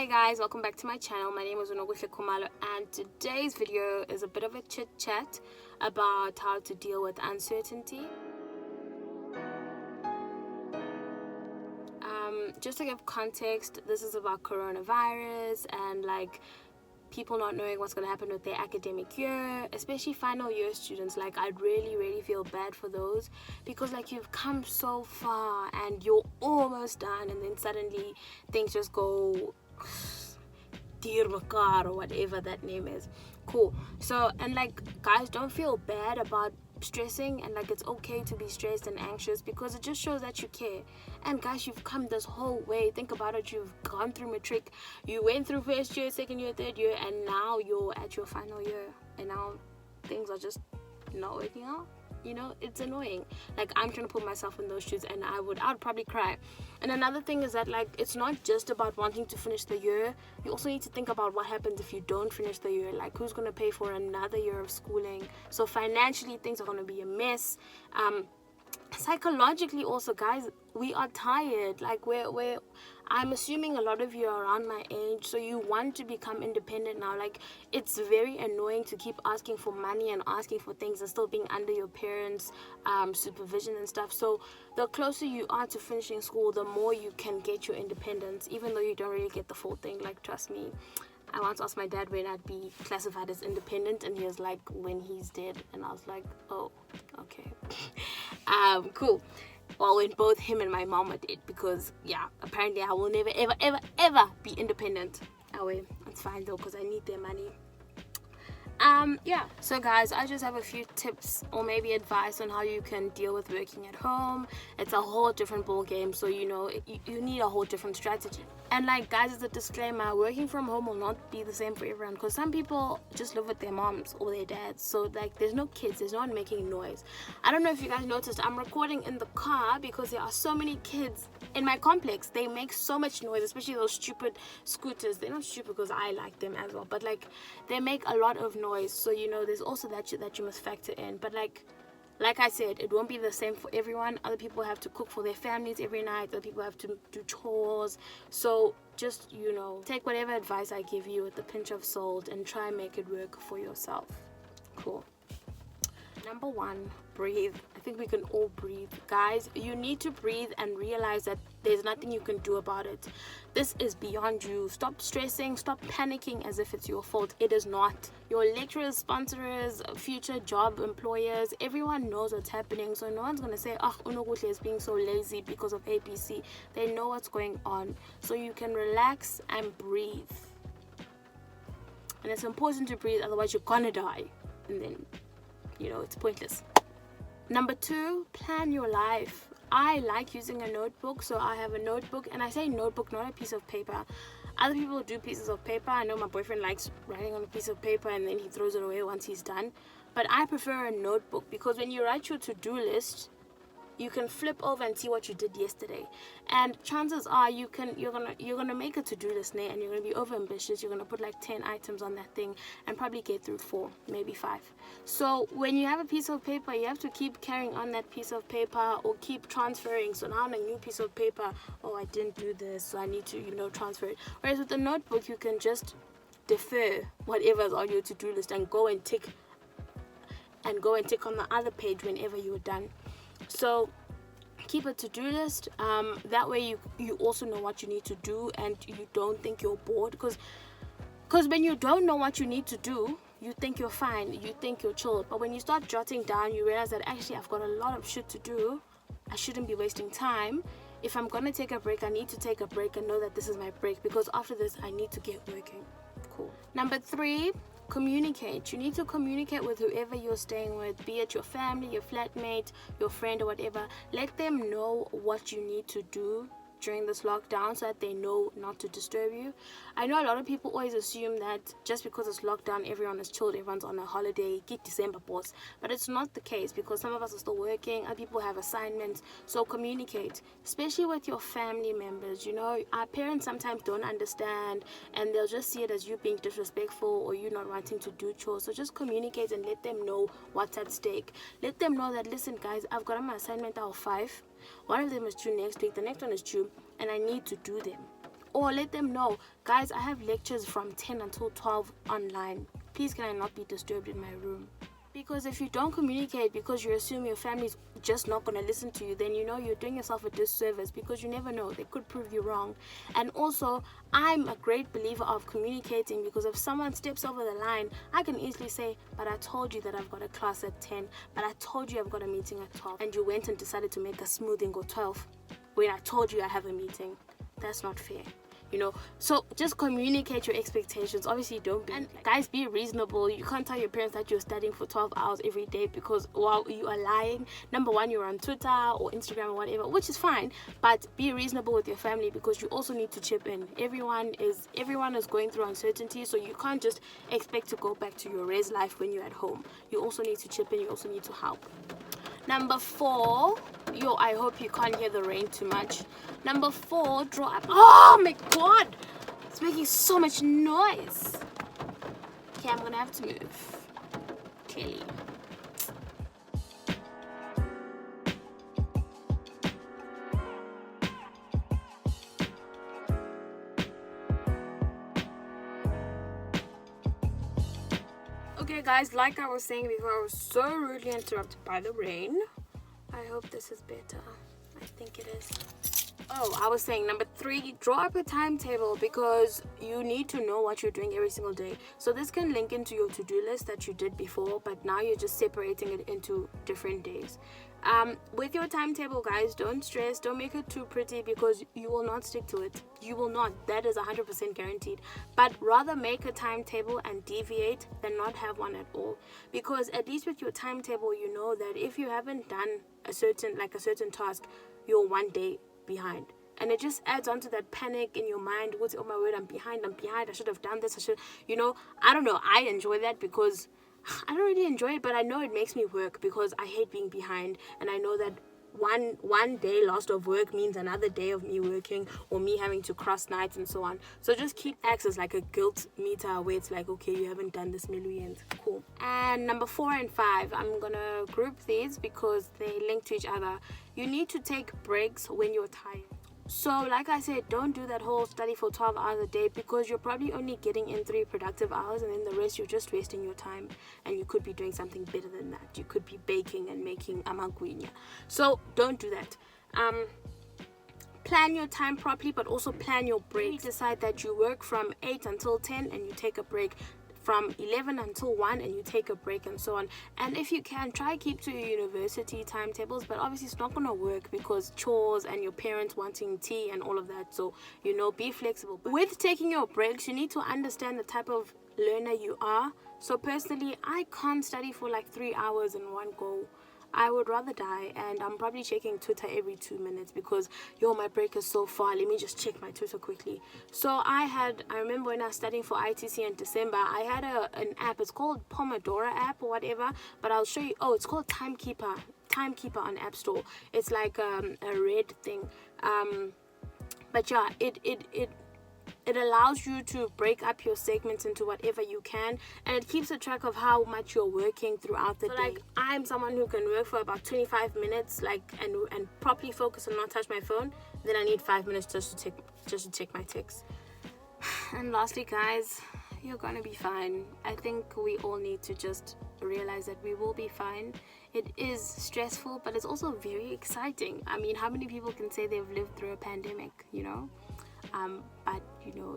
Hi guys, welcome back to my channel. My name is Nokuhle, and today's video is a bit of a chit chat about how to deal with uncertainty. Just to give context, this is about coronavirus and people not knowing what's going to happen with their academic year, especially final year students. I really feel bad for those, because you've come so far and you're almost done, and then suddenly things just go dear makar or whatever that name is. Cool. So, and guys, don't feel bad about stressing, and it's okay to be stressed and anxious, because it just shows that you care. And guys, you've come this whole way. Think about it. You've gone through matric, you went through first year, second year, third year, and now you're at your final year, and now things are just not working out. It's annoying. I'm trying to put myself in those shoes, and I'd probably cry. And another thing is that it's not just about wanting to finish the year. You also need to think about what happens if you don't finish the year. Who's going to pay for another year of schooling? So financially, things are going to be a mess. Psychologically also, guys, we are tired. I'm assuming a lot of you are around my age, so you want to become independent now. It's very annoying to keep asking for money and asking for things and still being under your parents' supervision and stuff. So the closer you are to finishing school, the more you can get your independence, even though you don't really get the full thing. Trust me, I once asked my dad when I'd be classified as independent, and he was like, when he's dead. And I was like, oh, okay. Cool. Well, when both him and my mom are dead, because apparently I will never ever be independent. Oh wait, it's fine though, because I need their money. So guys, I just have a few tips or maybe advice on how you can deal with working at home. It's a whole different ball game, so you need a whole different strategy. And guys, as a disclaimer, working from home will not be the same for everyone, because some people just live with their moms or their dads, so there's no kids, there's no one making noise. I don't know if you guys noticed, I'm recording in the car because there are so many kids in my complex. They make so much noise, especially those stupid scooters. They're not stupid because I like them as well, but they make a lot of noise, so there's also that you must factor in. But like I said, it won't be the same for everyone. Other people have to cook for their families every night. Other people have to do chores. So just, take whatever advice I give you with a pinch of salt and try and make it work for yourself. Cool. Number 1, breathe. I think we can all breathe. Guys, you need to breathe and realize that there's nothing you can do about it. This is beyond you. Stop stressing, stop panicking as if it's your fault. It is not. Your lecturers, sponsors, future job employers, everyone knows what's happening. So no one's going to say, Nokuhle is being so lazy because of APC. They know what's going on. So you can relax and breathe. And it's important to breathe, otherwise you're gonna die. And then it's pointless. Number 2, plan your life. I like using a notebook, so I have a notebook, and I say notebook, not a piece of paper. Other people do pieces of paper. I know my boyfriend likes writing on a piece of paper and then he throws it away once he's done, but I prefer a notebook, because when you write your to-do list, you can flip over and see what you did yesterday, and chances are you're gonna make a to-do list, and you're gonna be over ambitious. You're gonna put 10 items on that thing and probably get through 4, maybe 5. So when you have a piece of paper, you have to keep carrying on that piece of paper, or keep transferring. So now on a new piece of paper, I didn't do this, so I need to transfer it. Whereas with the notebook, you can just defer whatever's on your to-do list and go and tick on the other page whenever you're done. So keep a to-do list. That way you also know what you need to do, and you don't think you're bored, because when you don't know what you need to do, you think you're fine, you think you're chill. But when you start jotting down, you realize that actually I've got a lot of shit to do. I shouldn't be wasting time. If I'm gonna take a break, I need to take a break and know that this is my break, because after this I need to get working. Cool. Number 3, communicate. You need to communicate with whoever you're staying with, be it your family, your flatmate, your friend, or whatever. Let them know what you need to do during this lockdown, so that they know not to disturb you. I know a lot of people always assume that just because it's lockdown, everyone is chilled, everyone's on a holiday, get December boss, but it's not the case, because some of us are still working, other people have assignments. So communicate, especially with your family members. Our parents sometimes don't understand, and they'll just see it as you being disrespectful or you not wanting to do chores. So just communicate and let them know what's at stake. Let them know that, listen guys, I've got my assignment out of 5. One of them is due next week, the next one is due, and I need to do them. Or let them know, guys, I have lectures from 10 until 12 online. Please can I not be disturbed in my room? Because if you don't communicate because you assume your family's just not going to listen to you, then you're doing yourself a disservice, because you never know, they could prove you wrong. And also, I'm a great believer of communicating, because if someone steps over the line, I can easily say, but I told you that I've got a class at 10, but I told you I've got a meeting at 12, and you went and decided to make a smoothing go 12 when I told you I have a meeting. That's not fair. So just communicate your expectations. Obviously, don't be, and guys, be reasonable. You can't tell your parents that you're studying for 12 hours every day, because while you are lying, number one, you're on Twitter or Instagram or whatever, which is fine, but be reasonable with your family, because you also need to chip in. Everyone is going through uncertainty, so you can't just expect to go back to your res life when you're at home. You also need to chip in. You also need to help. Number 4, I hope you can't hear the rain too much. Number 4, draw up. Oh my god, it's making so much noise. Okay, I'm gonna have to move. Clearly. Okay guys, like I was saying before, I was so rudely interrupted by the rain. I hope this is better. I think it is. Oh, I was saying number 3, draw up a timetable, because you need to know what you're doing every single day. So this can link into your to-do list that you did before, but now you're just separating it into different days. With your timetable, guys, don't stress, don't make it too pretty, because you will not stick to it. You will not. That is 100% guaranteed. But rather make a timetable and deviate than not have one at all, because at least with your timetable, you know that if you haven't done a certain task, you're one day behind, and it just adds on to that panic in your mind. What's, oh my word, I'm behind, I should have done this, I don't know, I enjoy that, because I don't really enjoy it, but I know it makes me work, because I hate being behind, and I know that one day lost of work means another day of me working, or me having to cross nights and so on. So just keep acts as like a guilt meter, where it's like, okay, you haven't done this millions. Cool. And number 4 and 5, I'm gonna group these because they link to each other. You need to take breaks when you're tired. So like I said, don't do that whole study for 12 hours a day, because you're probably only getting in 3 productive hours, and then the rest you're just wasting your time, and you could be doing something better than that. You could be baking and making amagwinya. So don't do that. Plan your time properly, but also plan your breaks. Decide that you work from 8 until 10 and you take a break, from 11 until 1 and you take a break, and so on. And if you can, try keep to your university timetables, but obviously it's not going to work because chores and your parents wanting tea and all of that. So be flexible. With taking your breaks, you need to understand the type of learner you are. So personally, I can't study for like 3 hours in one go. I would rather die, and I'm probably checking Twitter every 2 minutes, because my break is so far. Let me just check my Twitter quickly. So I remember when I was studying for ITC in December, I had an app. It's called Pomodoro app or whatever, but I'll show you. Oh, it's called Timekeeper on App Store. It's like a red thing. But yeah, it allows you to break up your segments into whatever you can, and it keeps a track of how much you're working throughout the day. Like, I'm someone who can work for about 25 minutes, and properly focus and not touch my phone. Then I need 5 minutes just to check my texts. And lastly, guys, you're gonna be fine. I think we all need to just realize that we will be fine. It is stressful, but it's also very exciting. I mean, how many people can say they've lived through a pandemic, but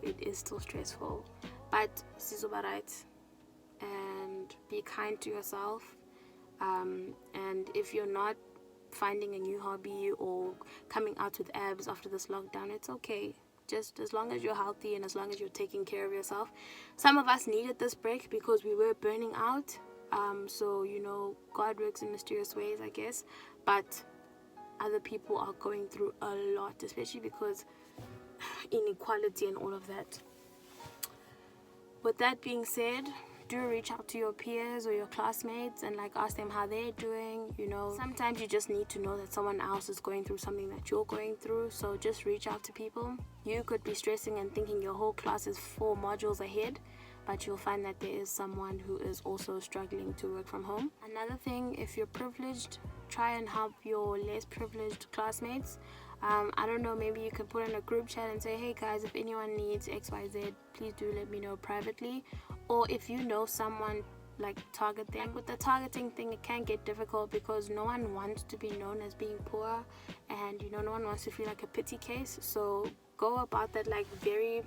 it is still stressful. But sizoba right, and be kind to yourself. And if you're not finding a new hobby or coming out with abs after this lockdown, it's okay. Just as long as you're healthy and as long as you're taking care of yourself. Some of us needed this break because we were burning out. So God works in mysterious ways, I guess. But other people are going through a lot, especially because inequality and all of that. With that being said, do reach out to your peers or your classmates and ask them how they're doing. Sometimes you just need to know that someone else is going through something that you're going through. So just reach out to people. You could be stressing and thinking your whole class is 4 modules ahead, but you'll find that there is someone who is also struggling to work from home. Another thing, if you're privileged, try and help your less privileged classmates. I don't know, maybe you can put in a group chat and say, hey guys, if anyone needs XYZ, please do let me know privately. Or if you know someone, like target them. With the targeting thing, it can get difficult because no one wants to be known as being poor, and no one wants to feel like a pity case. So go about that like very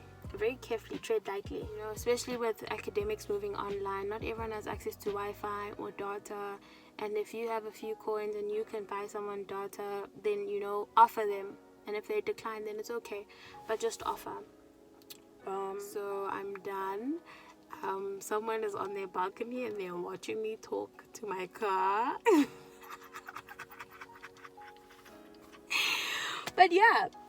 carefully, tread lightly, especially with academics moving online. Not everyone has access to Wi-Fi or data, and if you have a few coins and you can buy someone data, then offer them, and if they decline, then it's okay, but just offer. So I'm done. Someone is on their balcony and they're watching me talk to my car.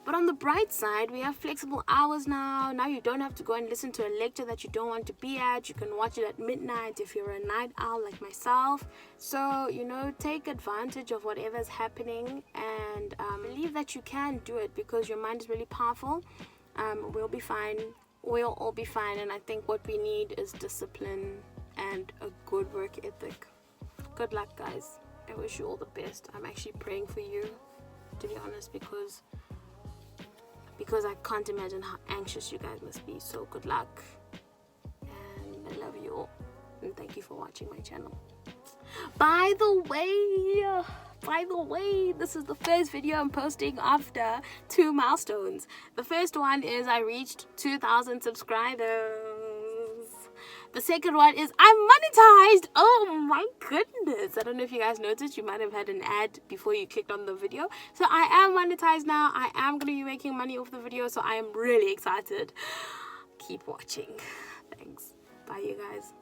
But on the bright side, we have flexible hours now. Now you don't have to go and listen to a lecture that you don't want to be at. You can watch it at midnight if you're a night owl like myself. So, take advantage of whatever's happening, and believe that you can do it, because your mind is really powerful. We'll be fine. We'll all be fine, and I think what we need is discipline and a good work ethic. Good luck, guys. I wish you all the best. I'm actually praying for you, to be honest, because I can't imagine how anxious you guys must be. So good luck, and I love you all, and thank you for watching my channel. By the way, this is the first video I'm posting after 2 milestones. The first one is I reached 2,000 subscribers. The second one is I'm monetized. Oh my goodness. I don't know if you guys noticed. You might have had an ad before you clicked on the video. So I am monetized now. I am going to be making money off the video. So I am really excited. Keep watching. Thanks. Bye, you guys.